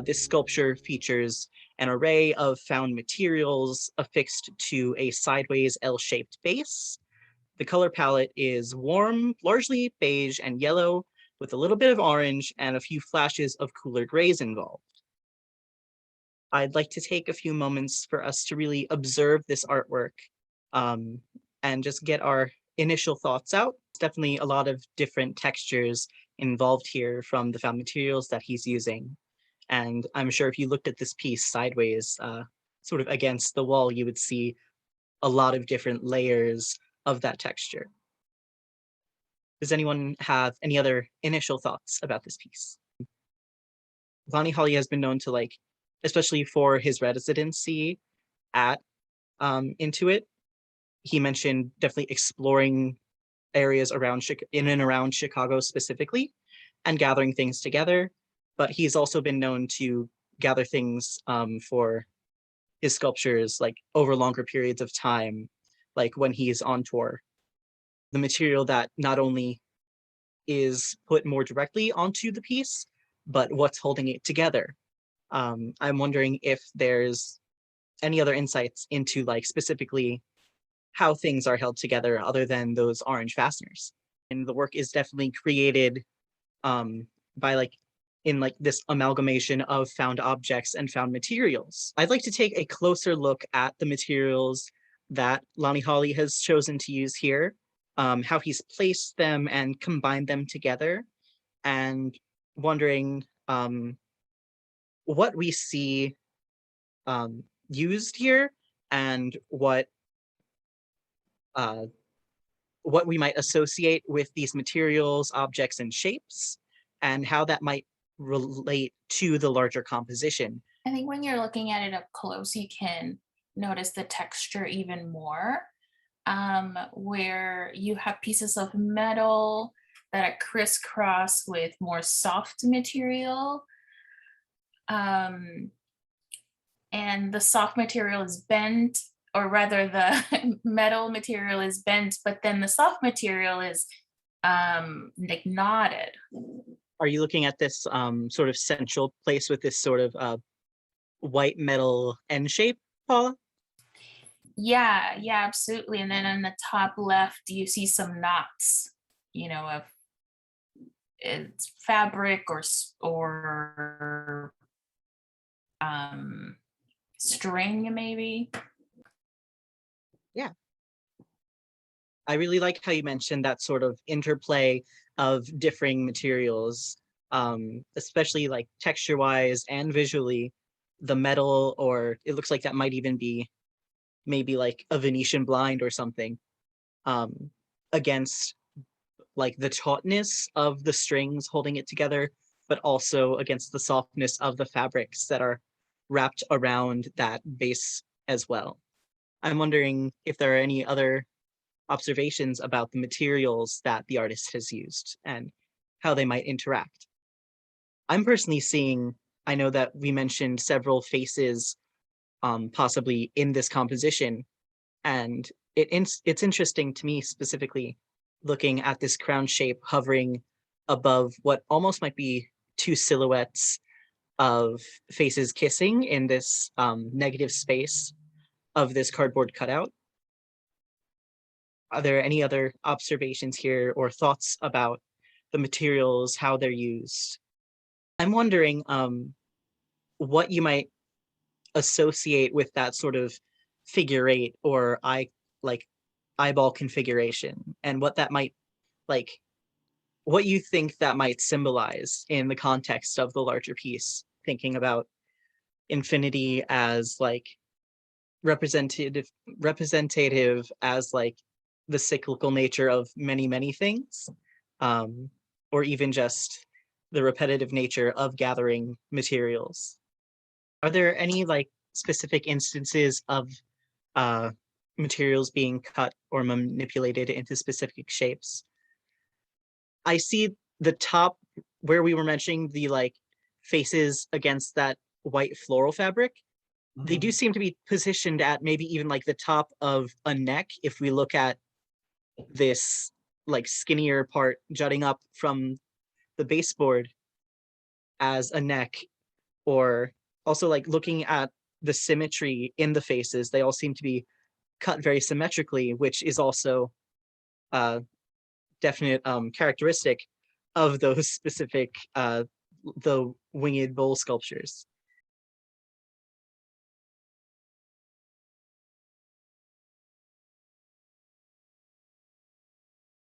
This sculpture features an array of found materials affixed to a sideways L-shaped base. The color palette is warm, largely beige and yellow, with a little bit of orange and a few flashes of cooler grays involved. I'd like to take a few moments for us to really observe this artwork and just get our initial thoughts out. It's definitely a lot of different textures involved here from the found materials that he's using. And I'm sure if you looked at this piece sideways, sort of against the wall, you would see a lot of different layers of that texture. Does anyone have any other initial thoughts about this piece? Lonnie Holley has been known to especially for his residency at Intuit, he mentioned definitely exploring areas in and around Chicago specifically and gathering things together. But he's also been known to gather things for his sculptures over longer periods of time, like when he's on tour. The material that not only is put more directly onto the piece, but what's holding it together. I'm wondering if there's any other insights into specifically how things are held together other than those orange fasteners. And the work is definitely created by in this amalgamation of found objects and found materials. I'd like to take a closer look at the materials that Lonnie Holley has chosen to use here, how he's placed them and combined them together, and wondering what we see used here and what we might associate with these materials, objects, and shapes, and how that might relate to the larger composition. I think when you're looking at it up close, you can notice the texture even more, where you have pieces of metal that are crisscross with more soft material. And the soft material is bent, or rather the metal material is bent, but then the soft material is knotted. Are you looking at this sort of central place with this sort of white metal end shape, Paula? Yeah, absolutely. And then on the top left, you see some knots, of it's fabric or string maybe. Yeah. I really like how you mentioned that sort of interplay of differing materials, especially texture-wise and visually. The metal, or it looks like that might even be maybe a Venetian blind or something, against the tautness of the strings holding it together, but also against the softness of the fabrics that are wrapped around that base as well. I'm wondering if there are any other observations about the materials that the artist has used and how they might interact. I'm personally seeing, I know that we mentioned several faces possibly in this composition, and it's interesting to me specifically looking at this crown shape hovering above what almost might be two silhouettes of faces kissing in this negative space of this cardboard cutout. Are there any other observations here or thoughts about the materials, how they're used? I'm wondering what you might associate with that sort of figure eight or eyeball configuration, and what that might what you think that might symbolize in the context of the larger piece, thinking about infinity as representative as the cyclical nature of many things, or even just the repetitive nature of gathering materials. Are there any specific instances of materials being cut or manipulated into specific shapes? I see the top where we were mentioning the faces against that white floral fabric. They do seem to be positioned at maybe even the top of a neck if we look at this skinnier part jutting up from the baseboard as a neck, or also like looking at the symmetry in the faces, they all seem to be cut very symmetrically, which is also a definite characteristic of those specific the winged bull sculptures.